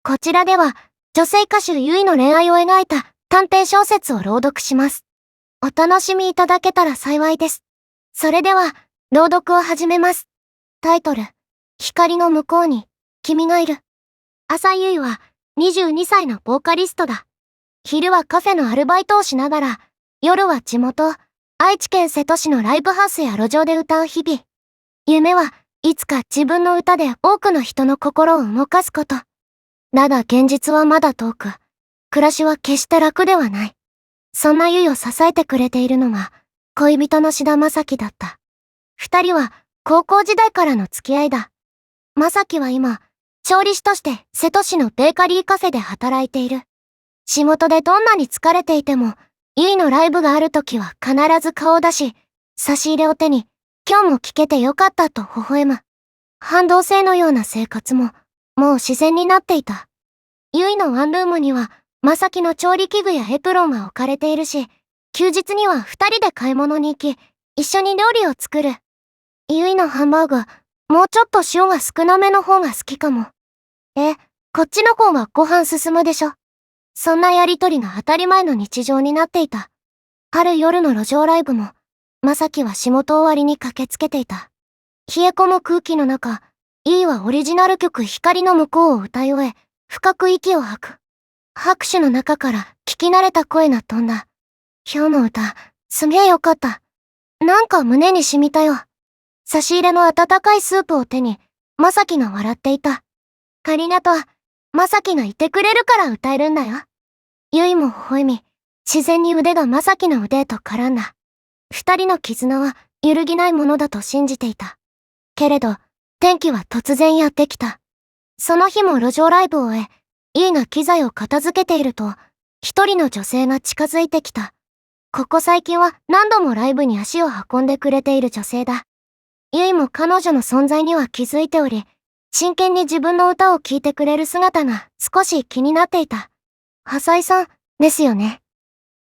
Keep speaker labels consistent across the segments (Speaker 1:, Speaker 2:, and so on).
Speaker 1: こちらでは、女性歌手ゆいの恋愛を描いた短編小説を朗読します。お楽しみいただけたら幸いです。それでは、朗読を始めます。タイトル、光の向こうに、君がいる。朝ゆいは、22歳のボーカリストだ。昼はカフェのアルバイトをしながら、夜は地元、愛知県瀬戸市のライブハウスや路上で歌う日々。夢はいつか自分の歌で多くの人の心を動かすこと。だが現実はまだ遠く、暮らしは決して楽ではない。そんなゆいを支えてくれているのが、恋人の志田正樹だった。二人は高校時代からの付き合いだ。正樹は今、調理師として瀬戸市のベーカリーカフェで働いている。仕事でどんなに疲れていても、ゆいのライブがあるときは必ず顔を出し、差し入れを手に、今日も聴けてよかったと微笑む。半同棲のような生活も、もう自然になっていた。ゆいのワンルームには、正樹の調理器具やエプロンが置かれているし、休日には二人で買い物に行き、一緒に料理を作る。ゆいのハンバーグ、もうちょっと塩が少なめの方が好きかも。こっちの方がご飯進むでしょ。そんなやりとりが当たり前の日常になっていた。ある夜の路上ライブも、正樹は仕事終わりに駆けつけていた。冷え込む空気の中、ゆいはオリジナル曲光の向こうを歌い終え、深く息を吐く。拍手の中から聞き慣れた声が飛んだ。今日の歌、すげえよかった。なんか胸に染みたよ。差し入れの温かいスープを手に、正樹が笑っていた。ありがとう。正樹がいてくれるから歌えるんだよ。ゆいも微笑み、自然に腕が正樹の腕へと絡んだ。二人の絆は揺るぎないものだと信じていた。けれど、転機は突然やってきた。その日も路上ライブを終え、ゆいが機材を片付けていると、一人の女性が近づいてきた。ここ最近は何度もライブに足を運んでくれている女性だ。ゆいも彼女の存在には気づいており、真剣に自分の歌を聴いてくれる姿が少し気になっていた。浅井さん、ですよね。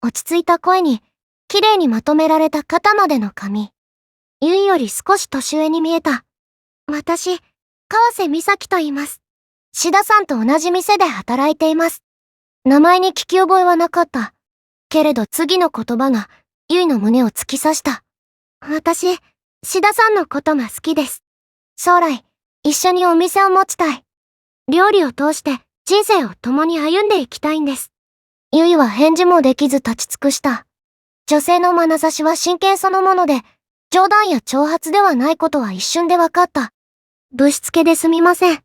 Speaker 1: 落ち着いた声に、綺麗にまとめられた肩までの髪。ゆいより少し年上に見えた。私、川瀬美咲と言います。志田さんと同じ店で働いています。名前に聞き覚えはなかった。けれど次の言葉が、ゆいの胸を突き刺した。私、志田さんのことが好きです。将来、一緒にお店を持ちたい。料理を通して人生を共に歩んでいきたいんです。ゆいは返事もできず立ち尽くした。女性の眼差しは真剣そのもので、冗談や挑発ではないことは一瞬で分かった。ぶしつけですみません。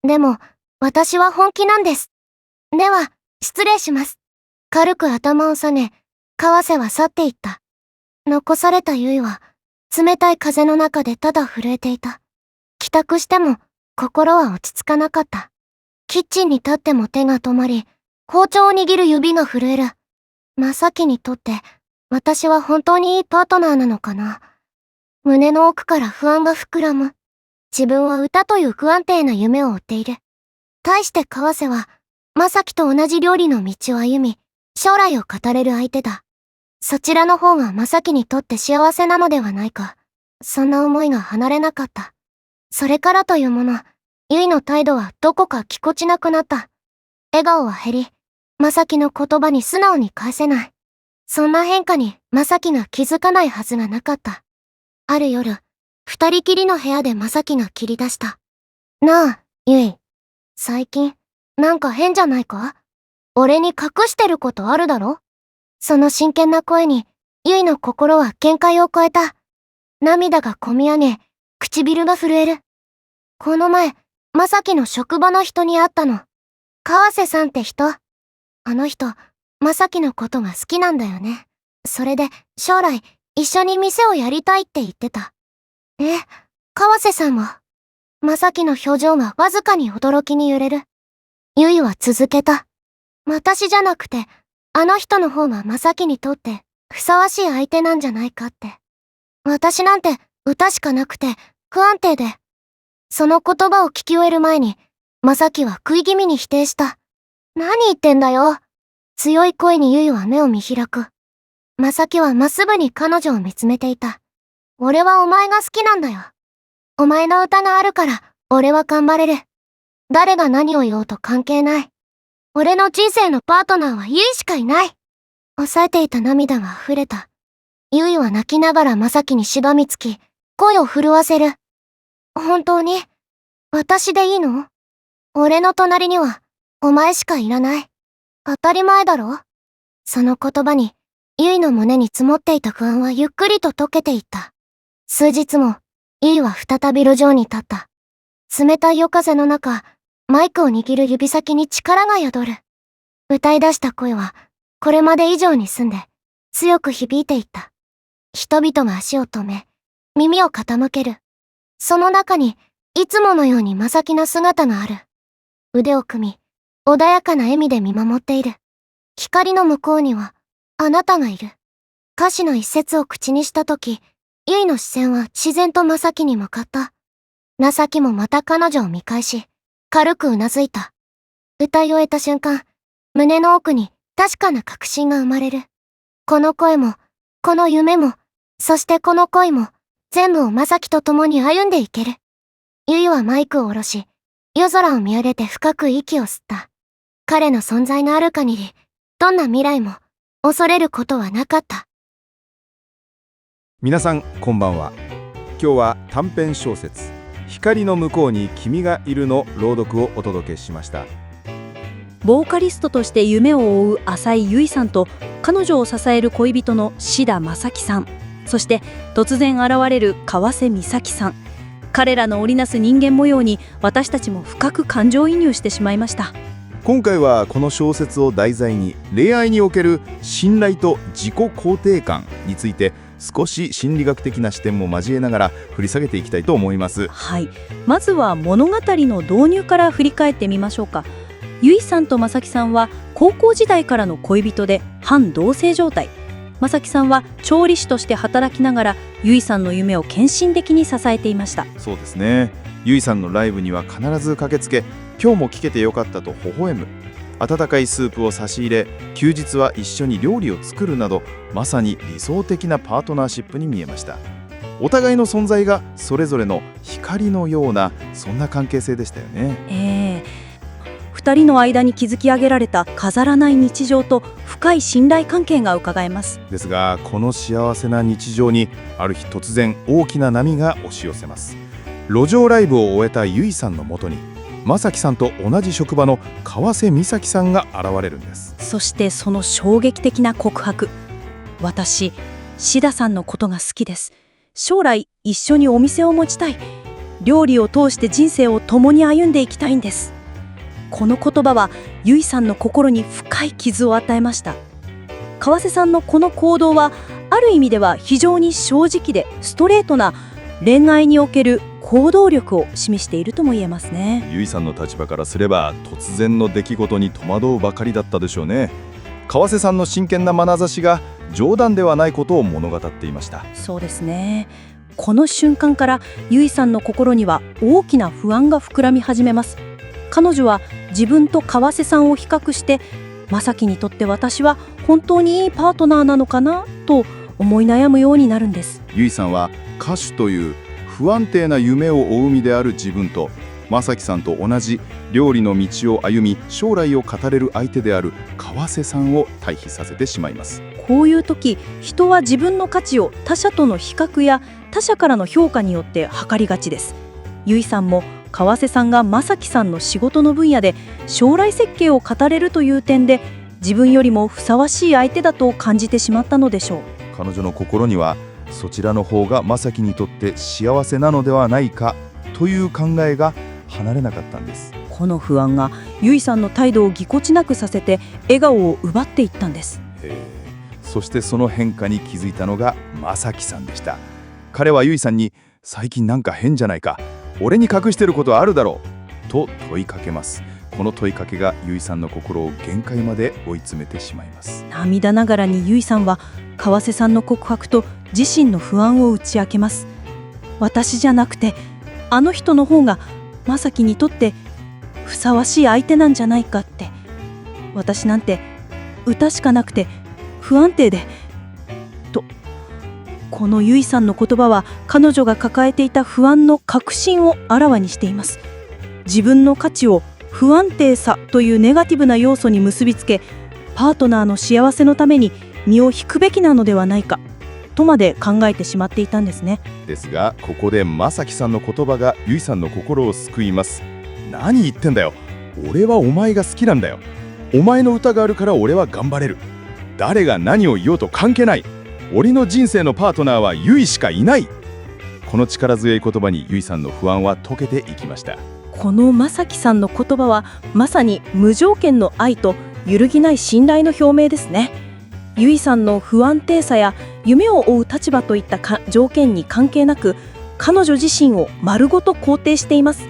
Speaker 1: でも、私は本気なんです。では、失礼します。軽く頭を下げ、川瀬は去っていった。残されたゆいは、冷たい風の中でただ震えていた。帰宅しても、心は落ち着かなかった。キッチンに立っても手が止まり、包丁を握る指が震える。正樹にとって、私は本当にいいパートナーなのかな。胸の奥から不安が膨らむ。自分は歌という不安定な夢を追っている。対して川瀬は、正樹と同じ料理の道を歩み、将来を語れる相手だ。そちらの方が正樹にとって幸せなのではないか。そんな思いが離れなかった。それからというもの、ゆいの態度はどこかぎこちなくなった。笑顔は減り、正樹の言葉に素直に返せない。そんな変化に正樹が気づかないはずがなかった。ある夜、二人きりの部屋で正樹が切り出した。なあ、ゆい。最近、なんか変じゃないか？俺に隠してることあるだろ？その真剣な声に、ゆいの心は限界を超えた。涙がこみ上げ、唇が震える。この前、正樹の職場の人に会ったの。川瀬さんって人。あの人、正樹のことが好きなんだよね。それで、将来、一緒に店をやりたいって言ってた。川瀬さんは？正樹の表情がわずかに驚きに揺れる。ゆいは続けた。私じゃなくて、あの人の方が正樹にとってふさわしい相手なんじゃないかって。私なんて歌しかなくて不安定で。その言葉を聞き終える前に、正樹は食い気味に否定した。何言ってんだよ。強い声にゆいは目を見開く。正樹はまっすぐに彼女を見つめていた。俺はお前が好きなんだよ。お前の歌があるから、俺は頑張れる。誰が何を言おうと関係ない。俺の人生のパートナーはゆいしかいない。抑えていた涙が溢れた。ゆいは泣きながら正樹にしがみつき、声を震わせる。本当に、私でいいの？俺の隣には、お前しかいらない。当たり前だろ？その言葉に、ゆいの胸に積もっていた不安はゆっくりと溶けていった。数日も、ゆいは再び路上に立った。冷たい夜風の中、マイクを握る指先に力が宿る。歌い出した声は、これまで以上に澄んで、強く響いていった。人々が足を止め、耳を傾ける。その中に、いつものように正樹の姿がある。腕を組み、穏やかな笑みで見守っている。光の向こうには、あなたがいる。歌詞の一節を口にしたとき、ゆいの視線は自然と正樹に向かった。正樹もまた彼女を見返し、軽くうなずいた。歌い終えた瞬間、胸の奥に確かな確信が生まれる。この声も、この夢も、そしてこの恋も、全部を正樹と共に歩んでいける。ゆいはマイクを下ろし、夜空を見上げて深く息を吸った。彼の存在がある限り、どんな未来も恐れることはなかった。
Speaker 2: 皆さんこんばんは。今日は短編小説「光の向こうに君がいる」の朗読をお届けしました。
Speaker 3: ボーカリストとして夢を追う浅井結衣さんと彼女を支える恋人の志田正樹さん、そして突然現れる川瀬美咲さん、彼らの織りなす人間模様に私たちも深く感情移入してしまいました。
Speaker 2: 今回はこの小説を題材に恋愛における信頼と自己肯定感について少し心理学的な視点も交えながら掘り下げていきたいと思います。
Speaker 3: はい、まずは物語の導入から振り返ってみましょうか。ゆいさんとまさきさんは高校時代からの恋人で半同棲状態。まさきさんは調理師として働きながらゆいさんの夢を献身的に支えていました。
Speaker 2: そうですね。ゆいさんのライブには必ず駆けつけ、今日も聞けてよかったと微笑む。温かいスープを差し入れ、休日は一緒に料理を作るなど、まさに理想的なパートナーシップに見えました。お互いの存在がそれぞれの光のような、そんな関係性でしたよね。
Speaker 3: 2人の間に築き上げられた飾らない日常と深い信頼関係がうかがえます。
Speaker 2: ですが、この幸せな日常にある日突然大きな波が押し寄せます。路上ライブを終えたゆいさんのもとに、まさきさんと同じ職場の川瀬美咲さんが現れるんです。
Speaker 3: そしてその衝撃的な告白。私、志田さんのことが好きです。将来一緒にお店を持ちたい。料理を通して人生を共に歩んでいきたいんです。この言葉はゆいさんの心に深い傷を与えました。川瀬さんのこの行動はある意味では非常に正直でストレートな恋愛における行動力を示しているとも言えますね。
Speaker 2: ゆいさんの立場からすれば突然の出来事に戸惑うばかりだったでしょうね。川瀬さんの真剣な眼差しが冗談ではないことを物語っていました。
Speaker 3: そうですね。この瞬間からゆいさんの心には大きな不安が膨らみ始めます。彼女は自分と川瀬さんを比較して、まさきにとって私は本当にいいパートナーなのかなと思い悩むようになるんです。
Speaker 2: ゆいさんは歌手という不安定な夢を追う身である自分と、まさきさんと同じ料理の道を歩み将来を語れる相手である川瀬さんを対比させてしまいます。
Speaker 3: こういう時、人は自分の価値を他者との比較や他者からの評価によって測りがちです。ゆいさんも川瀬さんがまさきさんの仕事の分野で将来設計を語れるという点で自分よりもふさわしい相手だと感じてしまったのでしょう。
Speaker 2: 彼女の心にはそちらの方がまさきにとって幸せなのではないかという考えが離れなかったんです。
Speaker 3: この不安がゆいさんの態度をぎこちなくさせて笑顔を奪っていったんです。
Speaker 2: そしてその変化に気づいたのがまさきさんでした。彼はゆいさんに、最近なんか変じゃないか、俺に隠してることあるだろうと問いかけます。この問いかけがゆいさんの心を限界まで追い詰めてしまいます。
Speaker 3: 涙ながらにゆいさんは川瀬さんの告白と自身の不安を打ち明けます。私じゃなくてあの人の方がまさきにとってふさわしい相手なんじゃないかって。私なんて歌しかなくて不安定でと。このゆいさんの言葉は彼女が抱えていた不安の確信をあらわにしています。自分の価値を不安定さというネガティブな要素に結びつけ、パートナーの幸せのために身を引くべきなのではないかとまで考えてしまっていたんですね。
Speaker 2: ですが、ここで正樹さんの言葉がゆいさんの心を救います。何言ってんだよ。俺はお前が好きなんだよ。お前の歌があるから俺は頑張れる。誰が何を言おうと関係ない。俺の人生のパートナーはゆいしかいない。この力強い言葉にゆいさんの不安は解けていきました。
Speaker 3: この正樹さんの言葉はまさに無条件の愛と揺るぎない信頼の表明ですね。ゆいさんの不安定さや夢を追う立場といった条件に関係なく、彼女自身を丸ごと肯定しています。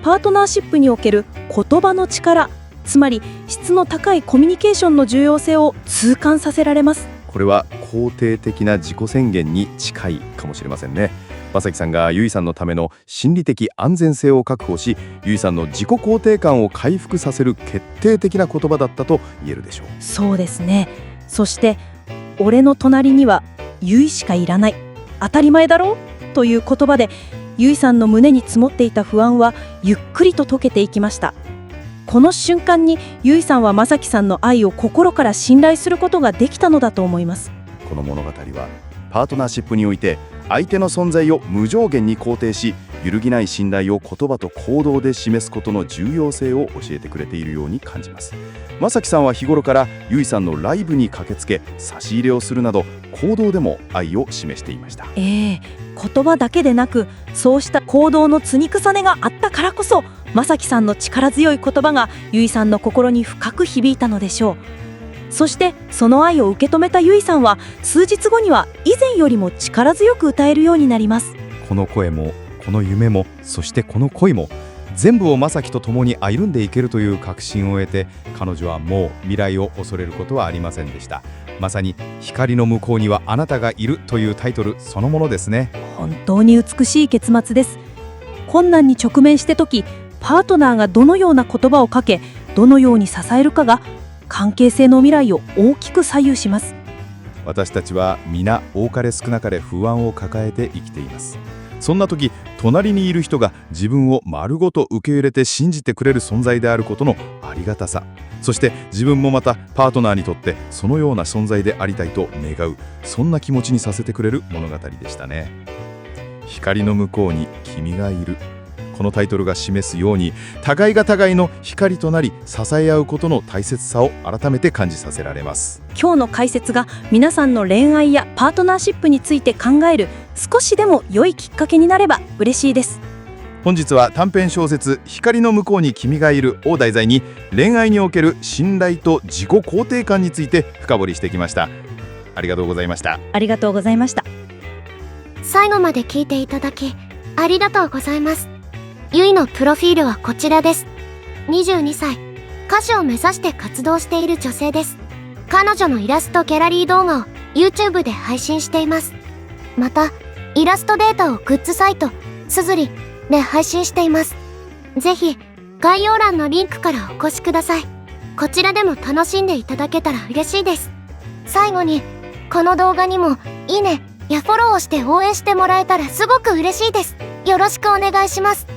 Speaker 3: パートナーシップにおける言葉の力、つまり質の高いコミュニケーションの重要性を痛感させられます。
Speaker 2: これは肯定的な自己宣言に近いかもしれませんね。正樹さんがゆいさんのための心理的安全性を確保し、ゆいさんの自己肯定感を回復させる決定的な言葉だったと言えるでしょう。
Speaker 3: そうですね。そして俺の隣にはゆいしかいらない、当たり前だろうという言葉で、ゆいさんの胸に積もっていた不安はゆっくりと解けていきました。この瞬間にゆいさんは正樹さんの愛を心から信頼することができたのだと思います。
Speaker 2: この物語はパートナーシップにおいて相手の存在を無上限に肯定し、揺るぎない信頼を言葉と行動で示すことの重要性を教えてくれているように感じます。正樹さんは日頃からゆいさんのライブに駆けつけ、差し入れをするなど行動でも愛を示していました。
Speaker 3: 言葉だけでなく、そうした行動の積み重ねがあったからこそ、正樹さんの力強い言葉がゆいさんの心に深く響いたのでしょう。そしてその愛を受け止めたゆいさんは、数日後には以前よりも力強く歌えるようになります。
Speaker 4: この声もこの夢も、そしてこの恋も、全部を正樹と共に歩んでいけるという確信を得て、彼女はもう未来を恐れることはありませんでした。まさに光の向こうにはあなたがいるというタイトルそのものですね。
Speaker 3: 本当に美しい結末です。困難に直面して時、パートナーがどのような言葉をかけ、どのように支えるかが関係性の未来を大きく左右します。
Speaker 2: 私たちは皆多かれ少なかれ不安を抱えて生きています。そんな時、隣にいる人が自分を丸ごと受け入れて信じてくれる存在であることのありがたさ、そして自分もまたパートナーにとってそのような存在でありたいと願う、そんな気持ちにさせてくれる物語でしたね。光の向こうに君がいる、このタイトルが示すように、互いが互いの光となり支え合うことの大切さを改めて感じさせられます。
Speaker 3: 今日の解説が皆さんの恋愛やパートナーシップについて考える少しでも良いきっかけになれば嬉しいです。
Speaker 2: 本日は短編小説「光の向こうに君がいる」を題材に、恋愛における信頼と自己肯定感について深掘りしてきました。ありがとうございました。
Speaker 3: ありがとうございました。
Speaker 1: 最後まで聞いていただきありがとうございます。ゆいのプロフィールはこちらです。22歳、歌手を目指して活動している女性です。彼女のイラストギャラリー動画を YouTube で配信しています。また、イラストデータをグッズサイト、すずりで配信しています。ぜひ、概要欄のリンクからお越しください。こちらでも楽しんでいただけたら嬉しいです。最後に、この動画にもいいねやフォローをして応援してもらえたらすごく嬉しいです。よろしくお願いします。